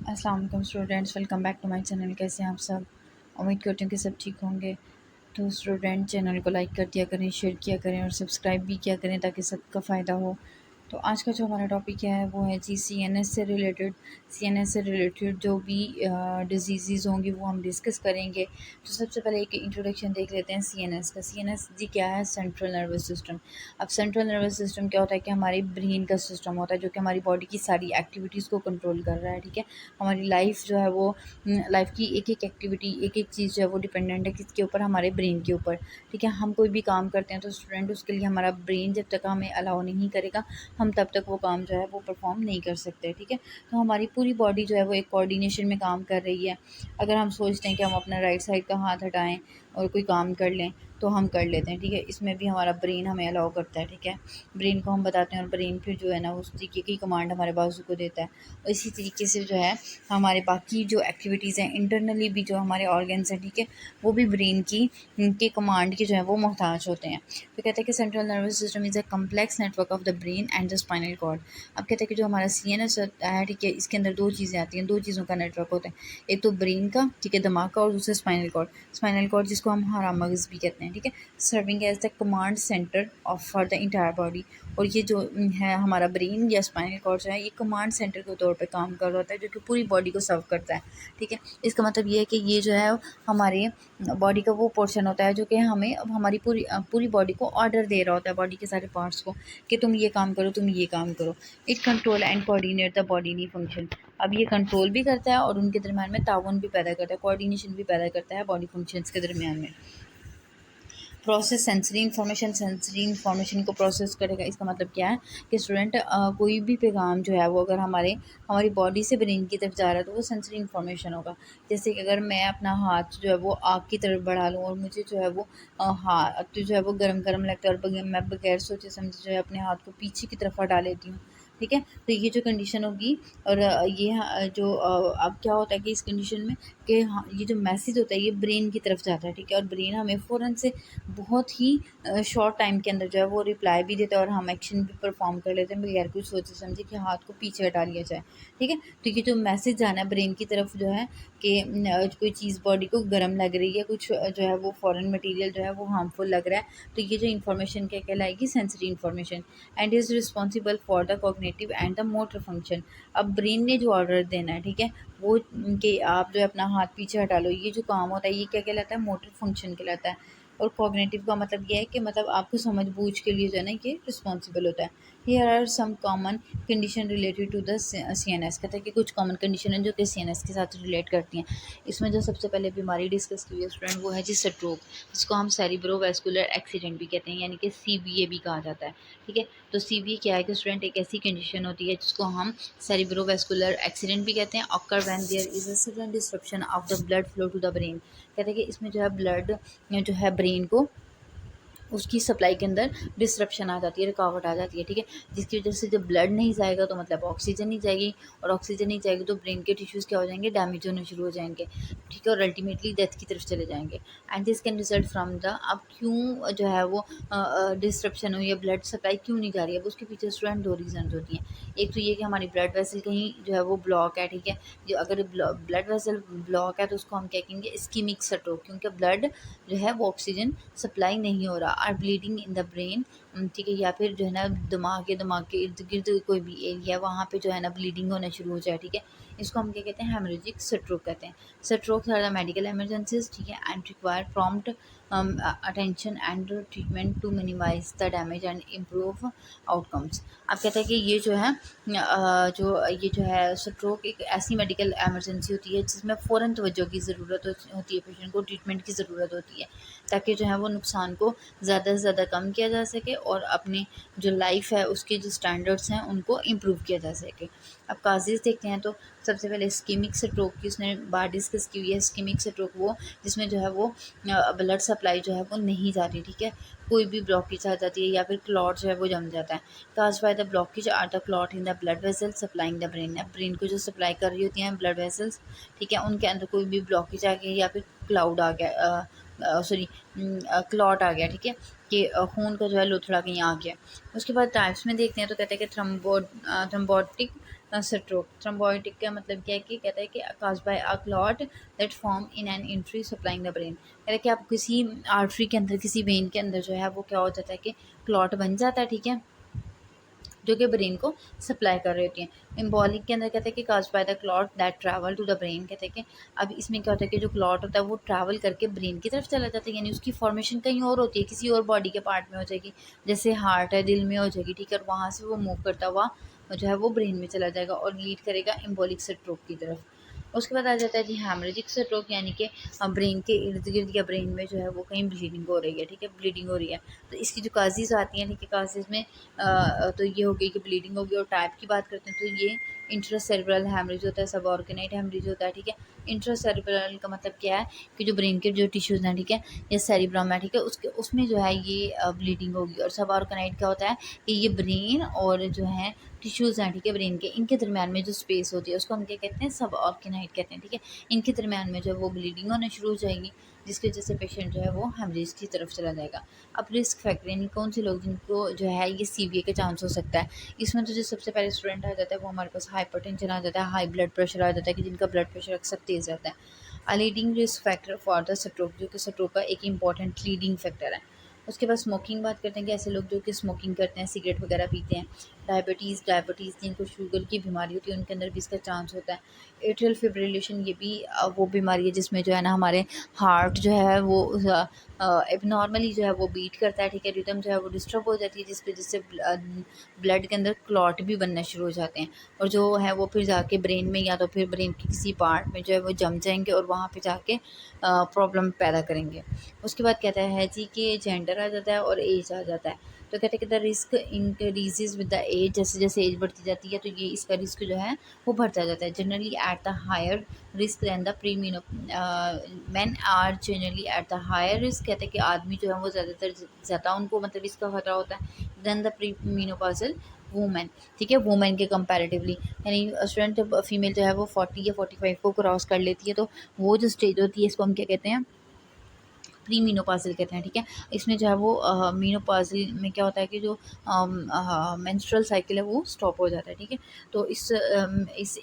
अस्सलाम वालेकुम students, welcome back to my channel. कैसे हैं आप सब? उम्मीद करती हूँ कि सब ठीक होंगे। तो स्टूडेंट, चैनल को लाइक कर दिया करें, शेयर किया करें और सब्सक्राइब भी किया करें ताकि सबका फ़ायदा हो। तो आज का जो हमारा टॉपिक है वो है जी सीएनएस से रिलेटेड जो भी डिजीज़ होंगी वो हम डिस्कस करेंगे। तो सबसे पहले एक इंट्रोडक्शन देख लेते हैं सीएनएस का। सीएनएस जी क्या है? Central nervous system. अब सेंट्रल नर्वस सिस्टम क्या होता है कि हमारे ब्रेन का सिस्टम होता है जो कि हमारी बॉडी की सारी एक्टिविटीज़ को कंट्रोल कर रहा है। ठीक है, हमारी लाइफ जो है वो लाइफ की एक एक एक्टिविटी, एक एक चीज़ जो है वो डिपेंडेंट है किसके ऊपर? हमारे ब्रेन के ऊपर। ठीक है, हम कोई भी काम करते हैं तो स्टूडेंट उसके लिए हमारा ब्रेन जब तक हमें अलाउ नहीं करेगा हम तब तक वो काम जो है वो परफॉर्म नहीं कर सकते। ठीक है, तो हमारी पूरी बॉडी जो है वो एक कोऑर्डिनेशन में काम कर रही है। अगर हम सोचते हैं कि हम अपना राइट साइड का हाथ हटाएं और कोई काम कर लें तो हम कर लेते हैं। ठीक है, इसमें भी हमारा ब्रेन हमें अलाउ करता है। ठीक है, ब्रेन को हम बताते हैं और ब्रेन फिर जो है ना उस तरीके की कमांड हमारे बाजू को देता है। और इसी तरीके से जो है हमारे बाकी जो एक्टिविटीज़ हैं इंटरनली भी जो हमारे ऑर्गन्स हैं, ठीक है, वो भी ब्रेन की के कमांड के जो है वो मोहताज होते हैं। तो कहते हैं कि central nervous system is a complex network of the brain and the spinal cord. अब कहते हैं कि जो हमारा सीएनएस होता है, ठीक है, इसके अंदर दो चीज़ें आती हैं, दो चीज़ों का नेटवर्क होता है। एक तो ब्रेन का, ठीक है, दिमाग का, और दूसरा स्पाइनल कॉर्ड। स्पाइनल कॉर्ड जिसको हम हरा मगज़ भी कहते हैं। ठीक है, serving as the command centre of for the entire body. और ये जो है हमारा ब्रेन या स्पाइनल कॉर्ड जो है ये कमांड सेंटर के तौर पे काम कर रहा होता है जो कि पूरी बॉडी को सर्व करता है। ठीक है, इसका मतलब ये है कि ये जो है हमारे बॉडी का वो पोर्शन होता है जो कि हमें अब हमारी पूरी बॉडी को ऑर्डर दे रहा होता है, बॉडी के सारे पार्ट्स को, कि तुम ये काम करो, तुम ये काम करो। It control and coordinate the body function. अब ये कंट्रोल भी करता है और उनके दरम्यान में ताउन भी पैदा करता है, कोऑर्डिनेशन भी पैदा करता है बॉडी फंक्शंस के दरम्यान में। सेंसरी इन्फॉर्मेशन को प्रोसेस करेगा। इसका मतलब क्या है कि स्टूडेंट कोई भी पैगाम जो है वो अगर हमारी बॉडी से ब्रेन की तरफ जा रहा है तो वो सेंसरी इन्फॉर्मेशन होगा। जैसे कि अगर मैं अपना हाथ जो है वो आग की तरफ बढ़ा लूँ और मुझे जो है वो हाथ जो है वो गर्म गर्म लगता है और मैं बगैर सोचे समझे जो है अपने हाथ को पीछे की तरफ हटा लेती हूँ। ठीक है, तो ये जो कंडीशन होगी और जो अब क्या होता है कि इस कंडीशन में कि हाँ, ये जो मैसेज होता है ये ब्रेन की तरफ जाता है। ठीक है, और ब्रेन हमें फ़ौरन से बहुत ही शॉर्ट टाइम के अंदर जो है वो रिप्लाई भी देता है और हम एक्शन भी परफॉर्म कर लेते हैं बगैर कुछ सोचे समझे कि हाथ को पीछे हटा लिया जाए। ठीक है, तो ये जो मैसेज जाना है ब्रेन की तरफ जो है कि कोई चीज़ बॉडी को गर्म लग रही है, कुछ जो है वो फॉरेन मटेरियल जो है वो हार्मफुल लग रहा है, तो ये जो इन्फॉर्मेशन क्या कहलाएगी? Sensory information. And is responsible for the cognitive and the motor function. अब ब्रेन ने जो ऑर्डर देना है, ठीक है, वो कि आप जो है अपना हाथ पीछे हटा लो, ये जो काम होता है ये क्या कहलाता है? मोटर फंक्शन कहलाता है। और कॉग्निटिव का मतलब ये है कि मतलब आपको समझ बूझ के लिए जो है ना ये रिस्पॉन्सिबल होता है। Here are some common condition related to the CNS. कहते हैं कि कुछ कॉमन कंडीशन है जो कि सीएनएस के साथ रिलेट करती हैं। इसमें जो सबसे पहले बीमारी डिस्कस की हुई है स्टूडेंट वो है जी स्ट्रोक, जिसको हम सेरिब्रोवैस्कुलर एक्सीडेंट भी कहते हैं, यानी कि सीबीए भी कहा जाता है। ठीक है, तो सीबीए क्या है कि स्टूडेंट एक ऐसी कंडीशन होती है जिसको हम सेरिब्रोवैस्कुलर एक्सीडेंट भी कहते हैं। Occur when there is a sudden disruption of the blood flow to the brain. कहते हैं कि इसमें जो है ब्लड जो है ब्रेन को उसकी सप्लाई के अंदर डिसरप्शन आ जाती है, रुकावट आ जाती है। ठीक है, जिसकी वजह से जब ब्लड नहीं जाएगा तो मतलब ऑक्सीजन नहीं जाएगी, और ऑक्सीजन नहीं जाएगी तो ब्रेन के टिश्यूज़ क्या हो जाएंगे? डैमेज होने शुरू हो जाएंगे। ठीक है, और अल्टीमेटली डेथ की तरफ चले जाएंगे। And this can result from the, अब क्यों जो है वो डिसरप्शन हुई है, ब्लड सप्लाई क्यों नहीं जा रही है? अब उसके पीछे स्टूडेंट दो रीजन होती हैं। एक तो ये कि हमारी ब्लड वेसल कहीं जो है वो ब्लॉक है। ठीक है, जो अगर ब्लड वेसल ब्लॉक है तो उसको हम क्या कहेंगे? इस्कीमिक स्ट्रोक, क्योंकि ब्लड जो है वो ऑक्सीजन सप्लाई नहीं हो रहा। Or bleeding in the brain, ठीक है, या फिर जो है ना दिमाग के इर्द गिर्द कोई भी एरिया वहाँ पे जो है ना ब्लीडिंग होना शुरू हो जाए। ठीक है, इसको हम क्या कहते हैं? हेमरेजिक स्ट्रोक कहते हैं। Strokes are the medical emergencies, ठीक है, and require prompt attention and treatment to minimise the damage and improve outcomes. अब कहते हैं कि ये जो है ये जो है स्ट्रोक एक ऐसी मेडिकल इमरजेंसी होती है जिसमें फ़ौरन तवज्जो की ज़रूरत होती है, पेशेंट को ट्रीटमेंट की ज़रूरत होती है ताकि जो है वो नुकसान को ज़्यादा से ज़्यादा कम किया जा सके और अपनी जो लाइफ है उसके जो स्टैंडर्ड्स हैं उनको इम्प्रूव किया जा सके। अब काजेज़ देखते हैं तो सबसे पहले इस्कीमिक स्ट्रोक की उसने बात डिस्कस की हुई है। इस्कीमिक स्ट्रोक वो जिसमें जो है वो ब्लड सप्लाई जो है वो नहीं जा रही। ठीक है, कोई भी ब्लॉकेज आ जाती है या फिर क्लॉट जो है वो जम जाता है। Cause by the blockage or the clot in the blood vessel supplying the brain. अब ब्रेन को जो सप्लाई कर रही होती हैं ब्लड वेसल्स, ठीक है, उनके अंदर कोई भी ब्लॉकेज आ गया या फिर क्लाउड आ गया, सॉरी क्लॉट आ गया। ठीक है, कि खून का जो है लोथड़ा कहीं आ गया। उसके बाद टाइप्स में देखते हैं तो कहते हैं कि थ्रम्बोटिक स्ट्रोक। थ्रोम्बोटिक का मतलब क्या है कि कहता है कि cause by a clot that form in an artery supplying the brain. कहता है कि आप किसी आर्टरी के अंदर, किसी वेन के अंदर जो है वो क्या हो जाता है कि क्लॉट बन जाता है, ठीक है, जो कि ब्रेन को सप्लाई कर रही होती हैं। एम्बोलिक के अंदर कहते हैं कि cause by the clot that travel to the brain. कहते हैं कि अब इसमें क्या होता है कि जो क्लॉट होता है वो ट्रैवल करके ब्रेन की तरफ चला जाता है, यानी उसकी फॉर्मेशन कहीं और होती है, किसी और बॉडी के पार्ट में हो जाएगी, जैसे हार्ट है, दिल में हो जाएगी, ठीक है, और वहाँ से वो मूव करता हुआ जो है वो ब्रेन में चला जाएगा और लीड करेगा एम्बोलिक स्ट्रोक की तरफ। उसके बाद आ जाता है जी हेमरेजिक स्ट्रोक, यानी कि ब्रेन के इर्द गिर्द या ब्रेन में जो है वो कहीं ब्लीडिंग हो रही है, ठीक है, ब्लीडिंग हो रही है। तो इसकी जो काजेज़ आती हैं, ठीक है, काजेज़ में तो ये हो गई कि ब्लीडिंग होगी। और टाइप की बात करते हैं तो ये इंट्रासेरेब्रल हैमरेज होता है, सब ऑर्गेनाइट हैमरेज होता है, ठीक है। इंट्रासेरेब्रल का मतलब क्या है कि जो ब्रेन के जो टिश्यूज़ हैं, ठीक है, या सेरिब्रम है, ठीक है, उसके उसमें जो है ये ब्लीडिंग होगी। और सब ऑर्गेनाइट क्या होता है कि ये ब्रेन और जो है टिश्यूज़ हैं, ठीक है, ब्रेन के, इनके दरमियान में जो स्पेस होती है उसको हम क्या कहते हैं, सब ऑर्गेनाइट कहते हैं, ठीक है। इनके दरमियान में जो है वो ब्लीडिंग होना शुरू हो जाएगी, जिसकी वजह से पेशेंट जो है वो हेमरेज की तरफ चला जाएगा। अब रिस्क फैक्टर, यानी कौन से लोग जिनको जो है ये सीवीए का चांस हो सकता है, इसमें तो जो सबसे पहले स्टूडेंट आ जाता है वो हमारे पास हाइपरटेंशन आ जाता है, हाई ब्लड प्रेशर आ जाता है, कि जिनका ब्लड प्रेशर अक्सर तेज़ रहता है। A leading risk factor for the stroke, जो कि स्ट्रोक का एक इंपॉर्टेंट लीडिंग फैक्टर है। उसके बाद स्मोकिंग बात करते हैं कि ऐसे लोग जो कि स्मोकिंग करते हैं, सिगरेट वगैरह पीते हैं, डायबिटीज़ जिनको शुगर की बीमारी होती है उनके अंदर भी इसका चांस होता है। एट्रियल फिब्रिलेशन, ये भी वो बीमारी है जिसमें जो है ना हमारे हार्ट जो है वो एबनॉर्मली जो है वो बीट करता है, ठीक है, रिदम जो है वो डिस्टर्ब हो जाती है, जिसकी वजह से ब्लड के अंदर क्लॉट भी बनना शुरू हो जाते हैं, और जो है वो फिर जाके ब्रेन में या तो फिर ब्रेन के किसी पार्ट में जो है वो जम जाएंगे और वहाँ पे जाके प्रॉब्लम पैदा करेंगे। उसके बाद कहता है जी कि जेंडर आ जाता है और एज आ जाता है। तो कहते हैं कि the risk increases with the age, जैसे जैसे एज बढ़ती जाती है तो ये इसका रिस्क जो है वो बढ़ता जाता है। Generally at the higher risk than the pre man are generally at the higher risk. कहते हैं कि आदमी जो है वो ज़्यादातर ज़्यादा उनको मतलब इसका खतरा होता है than the pre menopausal women, ठीक है, वूमेन के कंपैरेटिवली। यानी स्टूडेंट जब फीमेल जो है वो 40 या 45 को क्रॉस कर लेती है तो वो जो स्टेज होती है इसको हम क्या कहते हैं, प्री मीनोपॉज़ल कहते हैं, ठीक है। इसमें जो है वो मीनोपॉज़ल में क्या होता है कि जो मेंस्ट्रुअल साइकिल है वो स्टॉप हो जाता है, ठीक है। तो इस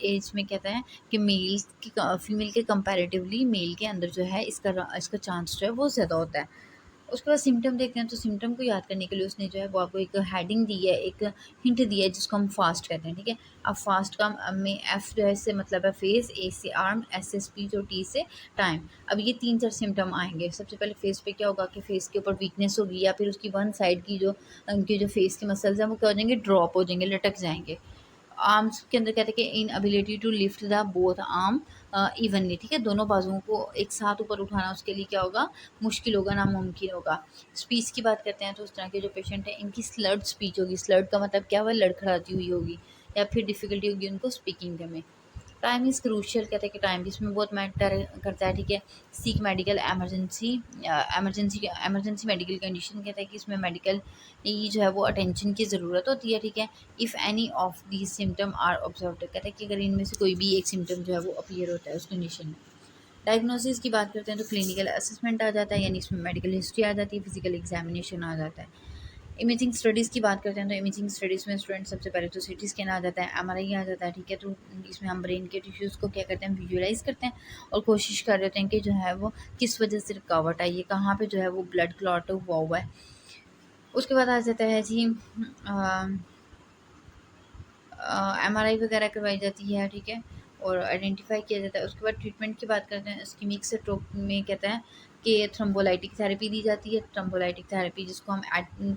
एज में कहता है कि मेल की फीमेल के कंपैरेटिवली मेल के अंदर जो है इसका चांस जो है वो ज़्यादा होता है। उसके बाद सिम्पटम देखते हैं, तो सिम्पटम को याद करने के लिए उसने जो है वो आपको एक हेडिंग दी है, एक हिंट दिया है जिसको हम फास्ट कहते हैं, ठीक है। अब फास्ट का में एफ जो है इससे मतलब है फेस, ए से आर्म, एस से स्पीच और टी से टाइम। अब ये 3-4 सिम्पटम आएंगे। सबसे पहले फेस पे क्या होगा कि फेस के ऊपर वीकनेस होगी, या फिर उसकी वन साइड की जो उनकी जो फेस के मसल्स हैं वो क्या हो जाएंगे, ड्रॉप हो जाएंगे, लटक जाएंगे। आर्म्स के अंदर कहते हैं कि inability to lift the both arm evenly, ठीक है, दोनों बाजुओं को एक साथ ऊपर उठाना उसके लिए क्या होगा, मुश्किल होगा, नामुमकिन होगा। स्पीच की बात करते हैं तो उस तरह के जो पेशेंट हैं इनकी स्लर्ड स्पीच होगी। स्लर्ड का मतलब क्या हुआ, लड़खड़ाती हुई होगी, या फिर डिफ़िकल्टी होगी उनको स्पीकिंग में। टाइम इज़ क्रूशियल, कहते हैं कि टाइम भी इसमें बहुत मैटर करता है, ठीक है। Seek medical emergency medical condition, कहता है कि इसमें मेडिकल ये जो है वो अटेंशन की ज़रूरत होती है, ठीक है। If any of these symptom are observed, कहता है कि अगर इनमें से कोई भी एक सिम्टम जो है वो अपीयर होता है उस कंडीशन में। डायग्नोसिस की बात करते हैं तो क्लिनिकल असेसमेंट आ जाता है, यानी इसमें मेडिकल हिस्ट्री आ जाती है, फिजिकल एग्जामिनेशन आ जाता है। इमेजिंग स्टडीज़ की बात करते हैं तो इमेजिंग स्टडीज़ में स्टूडेंट सबसे पहले तो सीटी स्कैन आ जाता है, एमआरआई आ जाता है, ठीक है। तो इसमें हम ब्रेन के टिश्यूज़ को क्या करते हैं, विजुअलाइज़ करते हैं और कोशिश कर रहे होते हैं कि जो है वो किस वजह से रुकावट आई है, कहाँ पे जो है वो ब्लड क्लॉट हुआ है। उसके बाद आ जाता है जी एमआरआई वगैरह करवाई जाती है, ठीक है, और आइडेंटिफाई किया जाता है। उसके बाद ट्रीटमेंट की बात करते हैं, इस्कीमिक स्ट्रोक में कहता है कि थ्रोम्बोलाइटिक थेरेपी दी जाती है। थ्रोम्बोलाइटिक थेरेपी जिसको हम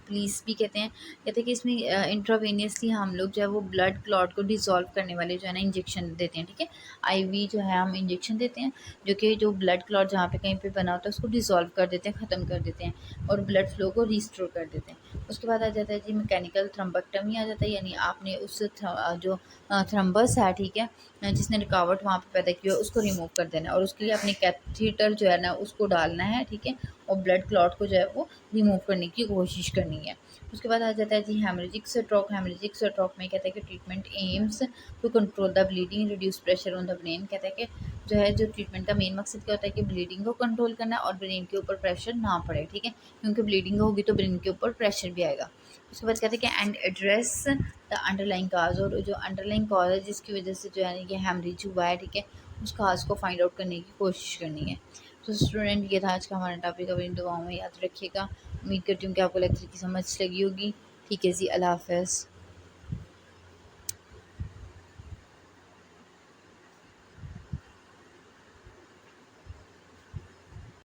पुलिस भी कहते हैं, कहते हैं कि इसमें इंट्रावेनियसली हम लोग जो है वो ब्लड क्लॉट को डिसॉल्व करने वाले जो है ना इंजेक्शन देते हैं, ठीक है। आईवी जो है हम इंजेक्शन देते हैं जो कि जो ब्लड क्लॉट जहाँ पे कहीं पे बना होता है उसको डिसॉल्व कर देते हैं, ख़त्म कर देते हैं और ब्लड फ्लो को रिस्टोर कर देते हैं। उसके बाद आ जाता है जी मैकेनिकल थ्रम्बेक्टमी आ जाता है, यानी आपने उस जो थ्रम्बस है, ठीक है, जिसने रुकावट वहाँ पे पैदा की है उसको रिमूव कर देना है और उसके लिए अपने कैथीटर जो है ना उसको डालना है, ठीक है, और ब्लड क्लॉट को जो है वो रिमूव करने की कोशिश करनी है। उसके बाद आ जाता है जी हेमरेजिक स्ट्रोक। हेमरेजिक स्ट्रोक में कहता है कि treatment aims to control the bleeding, reduce pressure on the brain. कहता है कि जो है जो ट्रीटमेंट का मेन मकसद क्या होता है कि ब्लीडिंग को कंट्रोल करना और ब्रेन के ऊपर प्रेशर ना पड़े, ठीक है, क्योंकि ब्लीडिंग होगी तो ब्रेन के ऊपर प्रेशर भी आएगा। उसके बाद कहते हैं कि एंड एड्रेस द अंडरलाइन काज, और जो अंडरलाइन कॉज है जिसकी वजह से जो है कि हेमरेज हुआ है, ठीक है, उस काज को फाइंड आउट करने की कोशिश करनी है। तो स्टूडेंट ये था आज का हमारा टॉपिक, अभी इन दुआओं में याद रखिएगा। उम्मीद करती हूँ कि आपको लेक्चर की समझ लगी होगी। ठीक है जी, अल्लाह हाफ़िज़।